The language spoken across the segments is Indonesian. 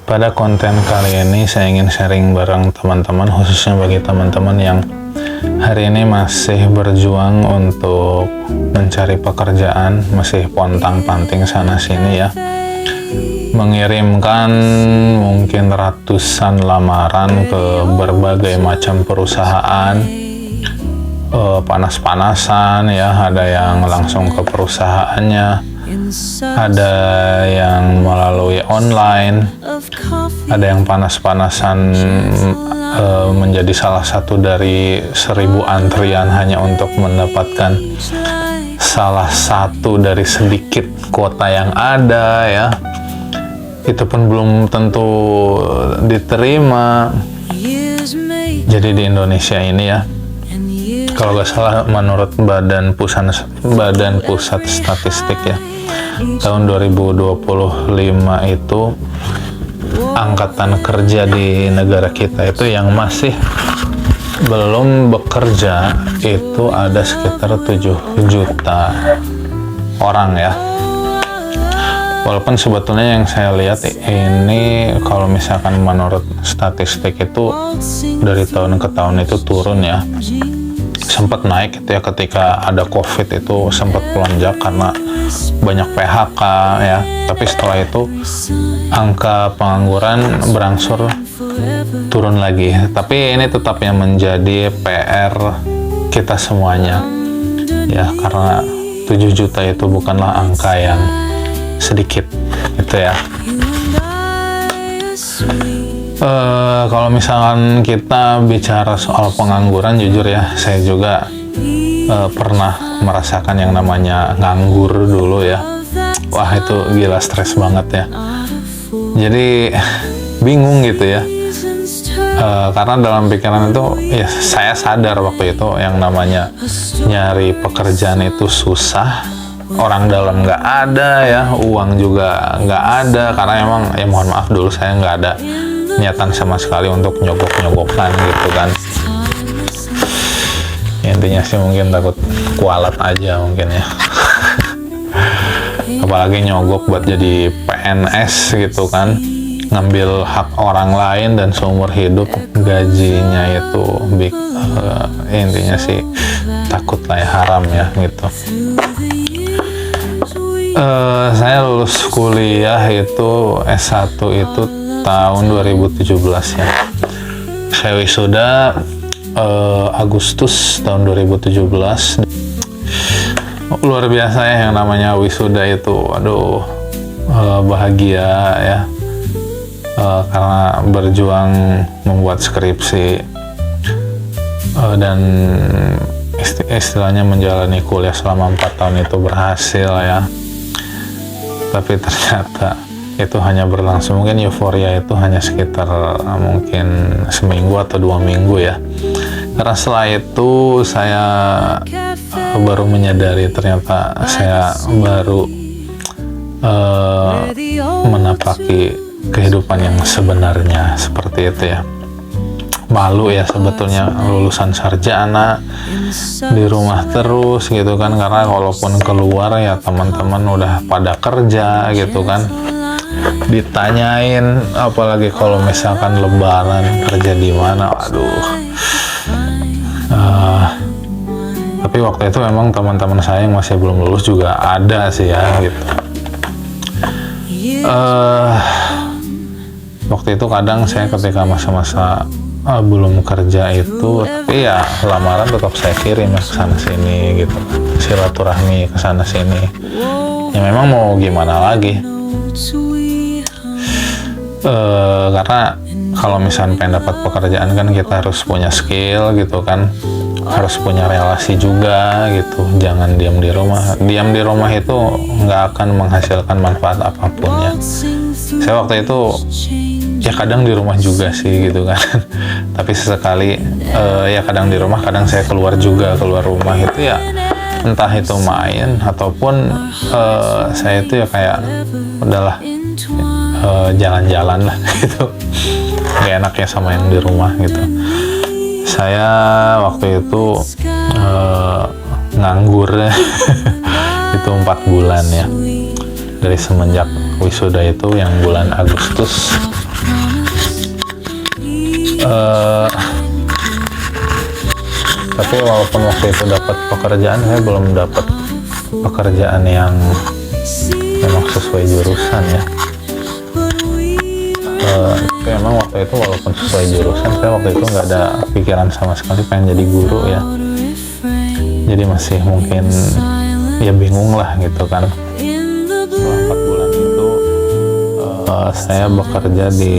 Pada konten kali ini saya ingin sharing bareng teman-teman, khususnya bagi teman-teman yang hari ini masih berjuang untuk mencari pekerjaan, masih pontang-panting sana-sini ya. Mengirimkan mungkin ratusan lamaran ke berbagai macam perusahaan, panas-panasan ya, ada yang langsung ke perusahaannya, ada yang melalui online, ada yang panas-panasan menjadi salah satu dari 1000 antrian hanya untuk mendapatkan salah satu dari sedikit kuota yang ada ya. Itu pun belum tentu diterima. Jadi di Indonesia ini ya, kalau nggak salah menurut Badan Pusat Statistik ya, tahun 2025 itu angkatan kerja di negara kita itu yang masih belum bekerja itu ada sekitar 7 juta orang ya. Walaupun sebetulnya yang saya lihat ini kalau misalkan menurut statistik itu dari tahun ke tahun itu turun ya. Sempat naik itu ya ketika ada COVID, itu sempat melonjak karena banyak PHK ya. Tapi setelah itu angka pengangguran berangsur turun lagi. Tapi ini tetap yang menjadi PR kita semuanya ya, karena 7 juta itu bukanlah angka yang sedikit gitu ya. Kalau misalkan kita bicara soal pengangguran, jujur ya, saya juga pernah merasakan yang namanya nganggur dulu ya. Wah, itu gila, stres banget ya. Jadi bingung gitu ya. Karena dalam pikiran itu ya, saya sadar waktu itu yang namanya nyari pekerjaan itu susah, orang dalam nggak ada ya, uang juga nggak ada, karena emang ya mohon maaf dulu saya nggak ada niatan sama sekali untuk nyogok-nyogokan gitu kan. Ya, intinya sih mungkin takut kualat aja mungkin ya. Apalagi nyogok buat jadi PNS gitu kan, ngambil hak orang lain dan seumur hidup gajinya itu intinya sih takut lah ya, haram ya gitu. Saya lulus kuliah itu S1 itu tahun 2017 ya. Saya wisuda Agustus tahun 2017. Luar biasa ya yang namanya wisuda itu. Aduh, bahagia ya. Karena berjuang membuat skripsi dan istilahnya menjalani kuliah selama 4 tahun itu berhasil ya. Tapi ternyata itu hanya berlangsung, mungkin euforia itu hanya sekitar mungkin seminggu atau 2 minggu ya. Karena setelah itu saya baru menyadari ternyata saya baru menapaki kehidupan yang sebenarnya, seperti itu ya. Malu ya sebetulnya, lulusan sarjana di rumah terus gitu kan, karena walaupun keluar ya teman-teman udah pada kerja gitu kan, ditanyain apalagi kalau misalkan lebaran kerja di mana, aduh. Tapi waktu itu memang teman-teman saya yang masih belum lulus juga ada sih ya gitu. Waktu itu kadang saya ketika masa-masa belum kerja itu, tapi ya lamaran tetap saya kirim ya ke sana sini gitu, silaturahmi ke sana sini. Ya memang mau gimana lagi. Karena kalau misalnya pengen dapat pekerjaan kan kita harus punya skill gitu kan, harus punya relasi juga gitu. Jangan diam di rumah. Diam di rumah itu nggak akan menghasilkan manfaat apapun ya. Saya waktu itu ya kadang di rumah juga sih gitu kan. Tapi sesekali ya kadang di rumah, kadang saya keluar juga, keluar rumah itu ya, entah itu main ataupun saya itu ya kayak udahlah jalan-jalan lah gitu. Gak enak ya sama yang di rumah gitu. Saya waktu itu nganggur itu 4 bulan ya, dari semenjak wisuda itu yang bulan Agustus Eh, tapi walaupun waktu itu dapat pekerjaan, saya belum dapat pekerjaan yang memang sesuai jurusan ya. Tapi emang waktu itu walaupun sesuai jurusan, saya waktu itu nggak ada pikiran sama sekali pengen jadi guru ya. Jadi masih mungkin ya bingung lah gitu kan. Setelah 4 bulan itu saya bekerja di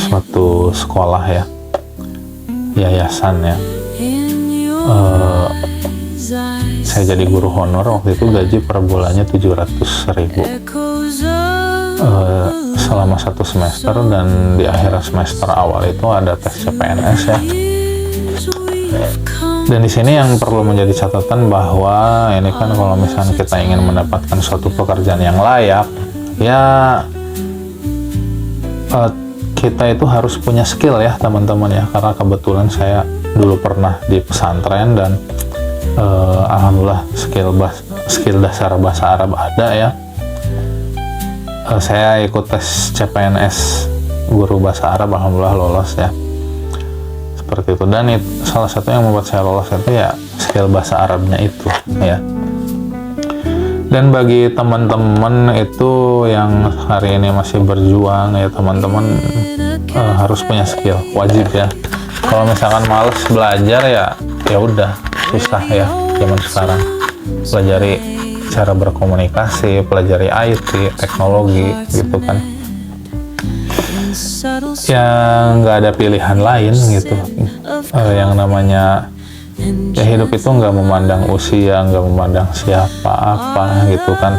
suatu sekolah ya, yayasan ya. Saya jadi guru honor, waktu itu gaji per bulannya 700.000 selama 1 semester, dan di akhir semester awal itu ada tes CPNS ya. Dan di sini yang perlu menjadi catatan bahwa ini kan kalau misalnya kita ingin mendapatkan suatu pekerjaan yang layak ya, kita itu harus punya skill ya teman-teman ya, karena kebetulan saya dulu pernah di pesantren dan alhamdulillah skill dasar bahasa Arab ada ya. Saya ikut tes CPNS guru bahasa Arab, alhamdulillah lolos ya, seperti itu. Dan salah satu yang membuat saya lolos itu ya skill bahasa Arabnya itu ya. Dan bagi teman-teman itu yang hari ini masih berjuang ya, teman-teman harus punya skill, wajib ya. Kalau misalkan males belajar ya udah susah ya zaman sekarang. Pelajari cara berkomunikasi, pelajari IT, teknologi gitu kan. Ya nggak ada pilihan lain gitu. Yang namanya ya hidup itu nggak memandang usia, nggak memandang siapa apa gitu kan.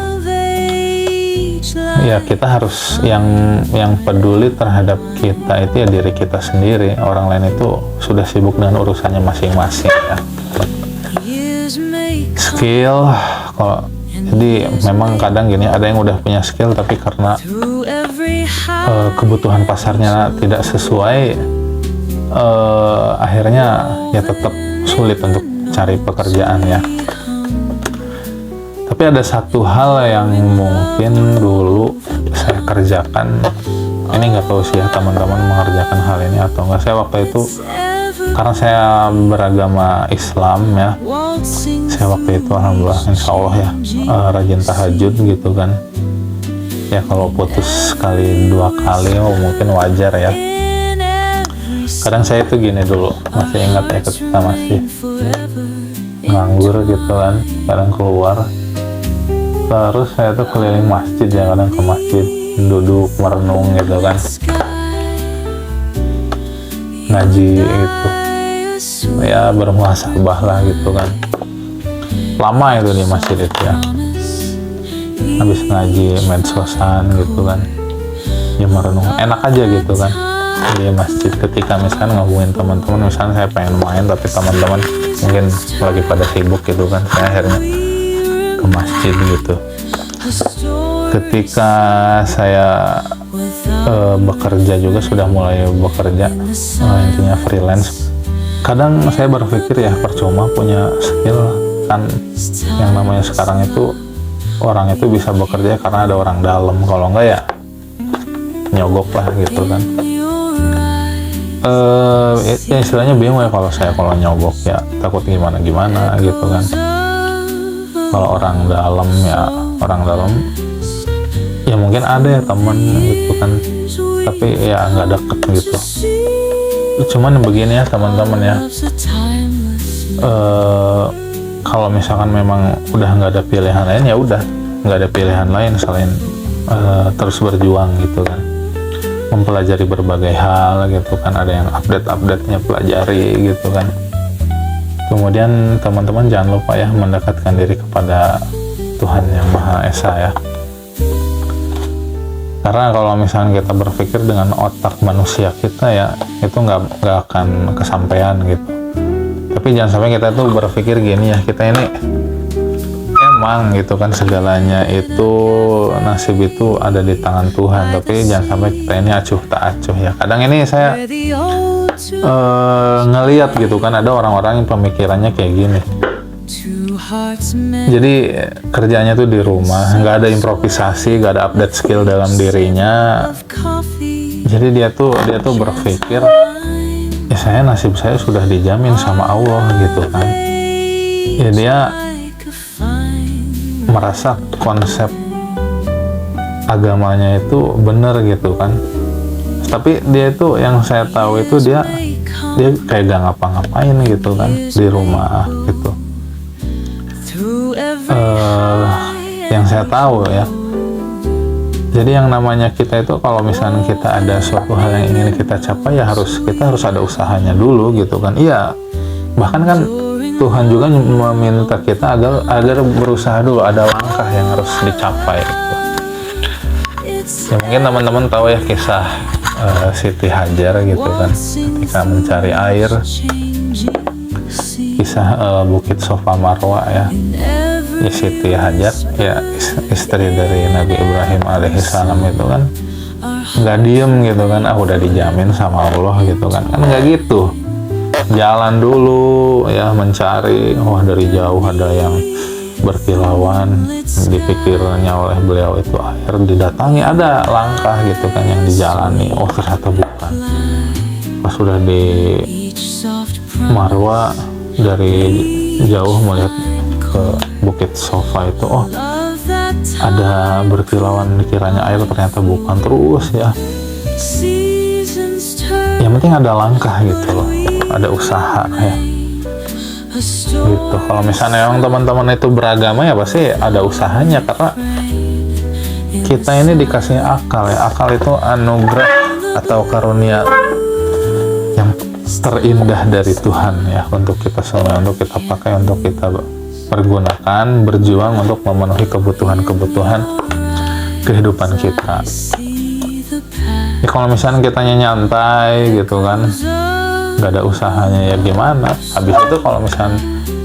Ya kita harus yang peduli terhadap kita itu ya diri kita sendiri. Orang lain itu sudah sibuk dengan urusannya masing-masing ya. Skill jadi memang kadang gini, ada yang udah punya skill tapi karena kebutuhan pasarnya tidak sesuai, akhirnya ya tetap sulit untuk cari pekerjaan ya. Tapi ada satu hal yang mungkin dulu saya kerjakan, ini nggak tahu sih ya teman-teman mengerjakan hal ini atau enggak. Saya waktu itu karena saya beragama Islam ya, saya waktu itu alhamdulillah insya Allah ya rajin tahajud gitu kan ya. Kalau putus sekali 2 kali mungkin wajar ya. Kadang saya itu gini dulu, masih ingat ya ketika masih nganggur gitu kan, kadang keluar terus saya tuh keliling masjid ya, kadang ke masjid duduk merenung gitu kan, ngaji gitu ya, bermuhasabah lah gitu kan. Lama itu di masjid itu ya, habis ngaji medsosan gitu kan ya, merenung enak aja gitu kan di masjid. Ketika misalkan ngomongin teman-teman, misalnya saya pengen main tapi teman-teman mungkin lagi pada sibuk gitu kan, saya akhirnya ke masjid gitu. Ketika saya bekerja juga, sudah mulai bekerja intinya freelance, kadang saya berpikir ya percuma punya skill kan. Yang namanya sekarang itu orang itu bisa bekerja karena ada orang dalam, kalau enggak ya nyogok lah gitu kan. Ya istilahnya bingung ya kalau nyogok ya, takut gimana gitu kan. Kalau orang dalam ya mungkin ada ya teman gitu kan, tapi ya nggak deket gitu. Cuman begini ya teman-teman ya, kalau misalkan memang udah nggak ada pilihan lain ya udah nggak ada pilihan lain selain terus berjuang gitu kan, mempelajari berbagai hal gitu kan. Ada yang update-nya pelajari gitu kan. Kemudian teman-teman jangan lupa ya mendekatkan diri kepada Tuhan yang Maha Esa ya. Karena kalau misalnya kita berpikir dengan otak manusia kita ya, itu nggak akan kesampaian gitu. Tapi jangan sampai kita tuh berpikir gini ya, kita ini emang gitu kan segalanya itu, nasib itu ada di tangan Tuhan. Tapi jangan sampai kita ini acuh tak acuh ya. Kadang ini saya ngelihat gitu kan, ada orang-orang yang pemikirannya kayak gini, Jadi kerjanya tuh di rumah, nggak ada improvisasi, nggak ada update skill dalam dirinya. Jadi dia tuh berpikir, ya nasib saya sudah dijamin sama Allah gitu kan. Ya dia merasa konsep agamanya itu benar gitu kan. Tapi dia itu, yang saya tahu itu dia kayak gak ngapa-ngapain gitu kan di rumah gitu. Yang saya tahu ya, jadi yang namanya kita itu kalau misalnya kita ada suatu hal yang ingin kita capai, ya kita harus ada usahanya dulu gitu kan. Iya, bahkan kan Tuhan juga meminta kita agar berusaha dulu, ada langkah yang harus dicapai gitu. Ya mungkin teman-teman tahu ya kisah Siti Hajar gitu kan, ketika mencari air, kisah Bukit Safa Marwa ya. Ya Siti Hajar ya istri dari Nabi Ibrahim alaihissalam itu kan nggak diem gitu kan, udah dijamin sama Allah gitu kan nggak gitu, jalan dulu ya mencari. Dari jauh ada yang berkilauan, dipikirnya oleh beliau itu air, didatangi ada langkah gitu kan yang dijalani, ternyata bukan. Pas sudah di Marwa, dari jauh melihat ke Bukit Safa itu, ada berkilauan, dikiranya air, ternyata bukan. Terus ya yang penting ada langkah gitu loh, ada usaha ya gitu. Kalau misalnya yang teman-teman itu beragama, ya pasti ada usahanya, karena kita ini dikasih akal ya. Akal itu anugerah atau karunia yang terindah dari Tuhan ya, untuk kita semua, untuk kita pakai, untuk kita pergunakan, berjuang untuk memenuhi kebutuhan kehidupan kita. Ya kalau misalnya kitanya nyantai gitu kan, nggak ada usahanya, ya gimana? Habis itu kalau misalnya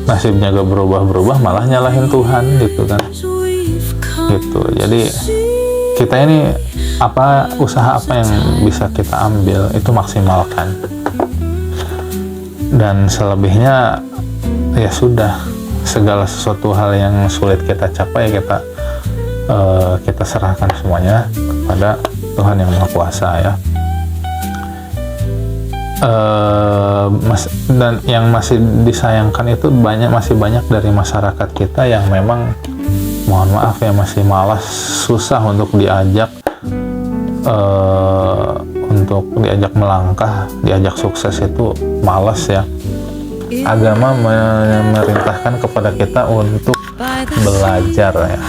nasibnya gak berubah-berubah, malah nyalahin Tuhan gitu kan. Gitu. Jadi kita ini usaha apa yang bisa kita ambil, itu maksimalkan. Dan selebihnya ya sudah, segala sesuatu hal yang sulit kita capai, kita serahkan semuanya kepada Tuhan yang Maha Kuasa ya. Dan yang masih disayangkan itu masih banyak dari masyarakat kita yang memang, mohon maaf ya, masih malas, susah untuk diajak melangkah, diajak sukses itu malas ya. Agama memerintahkan kepada kita untuk belajar ya,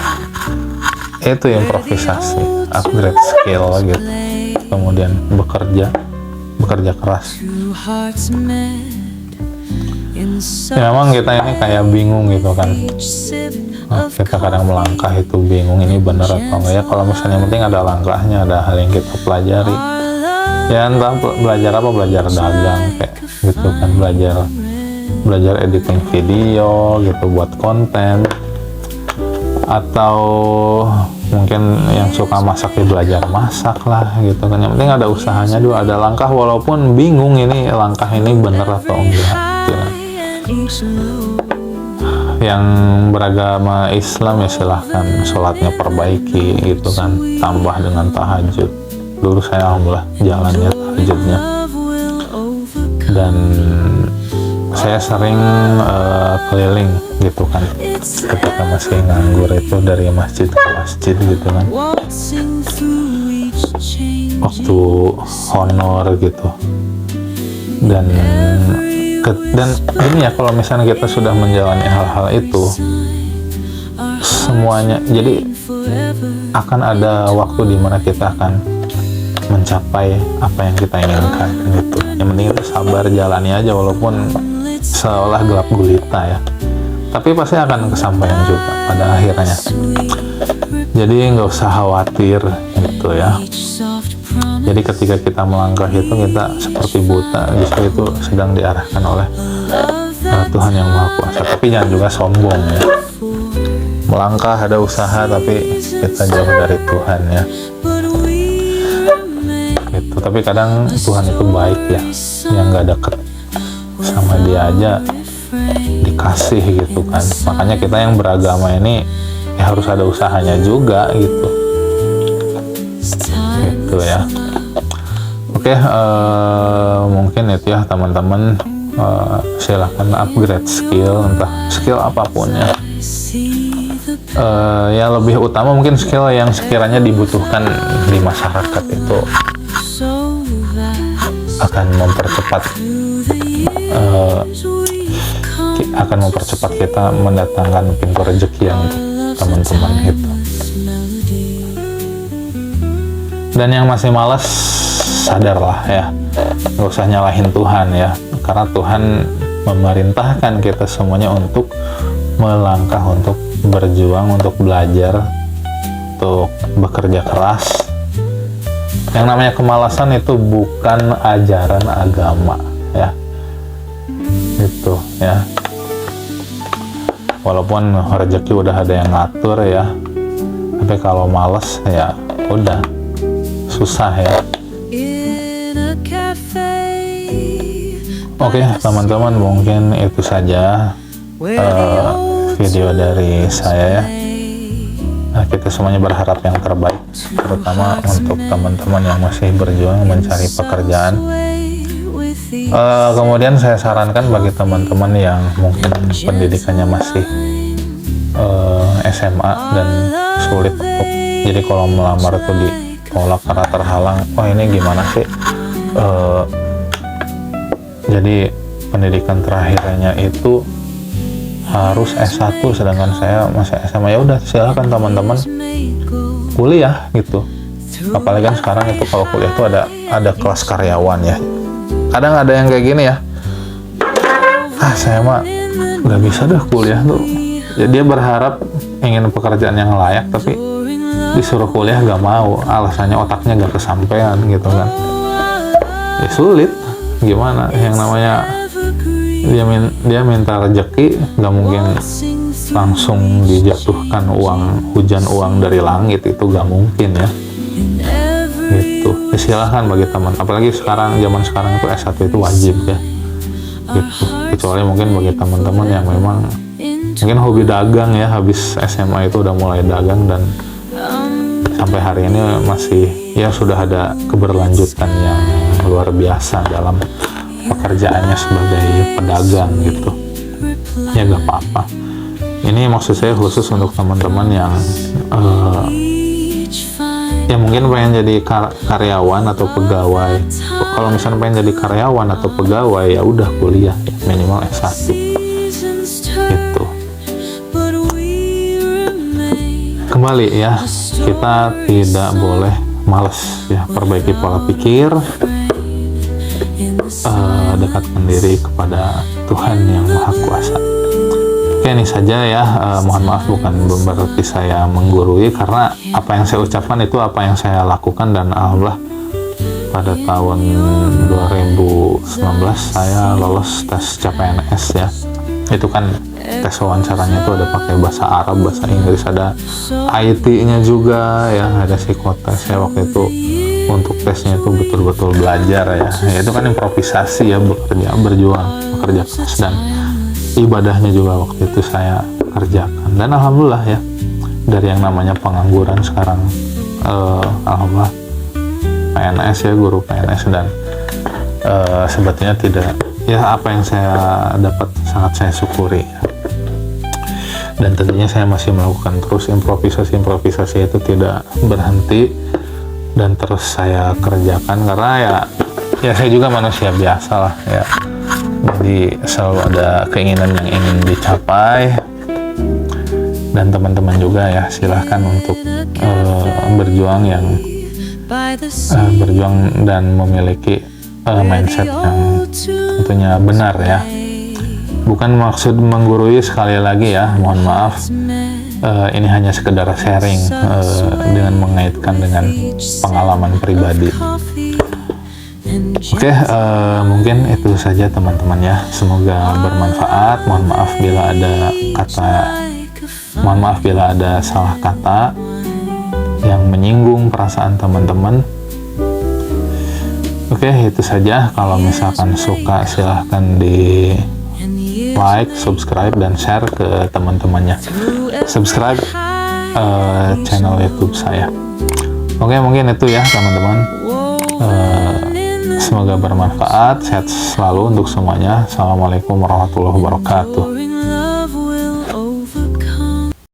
itu improvisasi, upgrade skill gitu, kemudian bekerja keras. Ya memang kita ini kayak bingung gitu kan, kita kadang melangkah itu bingung, ini benar atau enggak ya. Kalau misalnya yang penting ada langkahnya, ada hal yang kita pelajari ya, entah belajar apa, belajar dagang kayak gitu kan, belajar editing video gitu buat konten, atau mungkin yang suka masak ya belajar masak lah gitu kan. Yang penting ada usahanya dulu, ada langkah, walaupun bingung ini langkah ini bener atau enggak gitu kan. Yang beragama Islam ya silahkan sholatnya perbaiki gitu kan, tambah dengan tahajud. Dulu saya alhamdulillah jalannya tahajudnya, dan saya sering keliling gitu kan ketika masih nganggur itu, dari masjid ke masjid gitu kan, waktu honor gitu. Dan ini ya, kalau misalnya kita sudah menjalani hal-hal itu semuanya, jadi akan ada waktu di mana kita akan mencapai apa yang kita inginkan gitu. Yang penting itu sabar, jalani aja, walaupun seolah gelap gulita ya, tapi pasti akan kesampaian juga pada akhirnya. Jadi nggak usah khawatir gitu ya. Jadi ketika kita melangkah itu, kita seperti buta, justru itu sedang diarahkan oleh Tuhan yang Maha Kuasa. Tapi jangan juga sombong ya, melangkah ada usaha tapi kita jauh dari Tuhan ya gitu. Tapi kadang Tuhan itu baik ya, yang nggak deket sama dia aja kasih gitu kan. Makanya kita yang beragama ini ya harus ada usahanya juga gitu ya. Oke, mungkin itu ya teman-teman. Silahkan upgrade skill, entah skill apapun ya. Ya lebih utama mungkin skill yang sekiranya dibutuhkan di masyarakat itu akan mempercepat kita mendatangkan pintu rezeki yang untuk teman-teman itu. Dan yang masih malas, sadarlah ya, nggak usah nyalahin Tuhan ya, karena Tuhan memerintahkan kita semuanya untuk melangkah, untuk berjuang, untuk belajar, untuk bekerja keras. Yang namanya kemalasan itu bukan ajaran agama ya, itu ya. Walaupun rezeki udah ada yang ngatur ya, tapi kalau males ya udah susah ya. Oke teman-teman, mungkin itu saja video dari saya ya. Nah, kita semuanya berharap yang terbaik, terutama untuk teman-teman yang masih berjuang mencari pekerjaan. Kemudian saya sarankan bagi teman-teman yang mungkin pendidikannya masih SMA dan sulit untuk, jadi kalau melamar itu ditolak karena terhalang, wah ini gimana sih, jadi pendidikan terakhirnya itu harus S1 sedangkan saya masih SMA. Ya udah silahkan teman-teman kuliah gitu, apalagi kan sekarang itu kalau kuliah itu ada kelas karyawan ya. Kadang ada yang kayak gini ya, saya mah nggak bisa deh kuliah tuh ya, dia berharap ingin pekerjaan yang layak tapi disuruh kuliah nggak mau, alasannya otaknya nggak kesampaian gitu kan. Ya sulit, gimana, yang namanya dia minta rezeki, nggak mungkin langsung dijatuhkan hujan uang dari langit, itu nggak mungkin ya gitu. Silahkan bagi teman, apalagi zaman sekarang itu S1 itu wajib ya gitu. Kecuali mungkin bagi teman-teman yang memang mungkin hobi dagang ya, habis SMA itu udah mulai dagang dan sampai hari ini masih ya sudah ada keberlanjutan yang luar biasa dalam pekerjaannya sebagai pedagang gitu. Ya gak apa-apa, ini maksud saya khusus untuk teman-teman yang ya mungkin pengen jadi karyawan atau pegawai. Kalau misalnya pengen jadi karyawan atau pegawai ya udah kuliah ya, minimal S1 gitu. Kembali ya, kita tidak boleh malas ya, perbaiki pola pikir, dekatkan diri kepada Tuhan yang Maha Kuasa. Oke, ini saja ya, mohon maaf bukan berarti saya menggurui, karena apa yang saya ucapkan itu apa yang saya lakukan, dan alhamdulillah pada tahun 2019 saya lolos tes CPNS ya. Itu kan tes wawancaranya itu ada pakai bahasa Arab, bahasa Inggris, ada IT-nya juga ya, ada psikotes ya. Waktu itu untuk tesnya itu betul-betul belajar ya. Itu kan improvisasi ya, berjuang, bekerja keras, dan ibadahnya juga waktu itu saya kerjakan. Dan alhamdulillah ya, dari yang namanya pengangguran sekarang alhamdulillah PNS ya, guru PNS, dan sebetulnya tidak ya, apa yang saya dapat sangat saya syukuri ya. Dan tentunya saya masih melakukan terus improvisasi itu tidak berhenti dan terus saya kerjakan, karena ya saya juga manusia biasa lah ya, jadi selalu ada keinginan yang ingin dicapai. Dan teman-teman juga ya, silahkan untuk berjuang dan memiliki mindset yang tentunya benar ya. Bukan maksud menggurui, sekali lagi ya, mohon maaf, ini hanya sekedar sharing dengan mengaitkan dengan pengalaman pribadi. Oke, mungkin itu saja teman-teman ya, semoga bermanfaat. Mohon maaf bila ada salah kata yang menyinggung perasaan teman-teman. Oke, itu saja. Kalau misalkan suka silahkan like, subscribe, dan share ke teman-temannya. Subscribe channel YouTube saya. Oke, mungkin itu ya teman-teman. Semoga bermanfaat. Sehat selalu untuk semuanya. Assalamualaikum warahmatullahi wabarakatuh.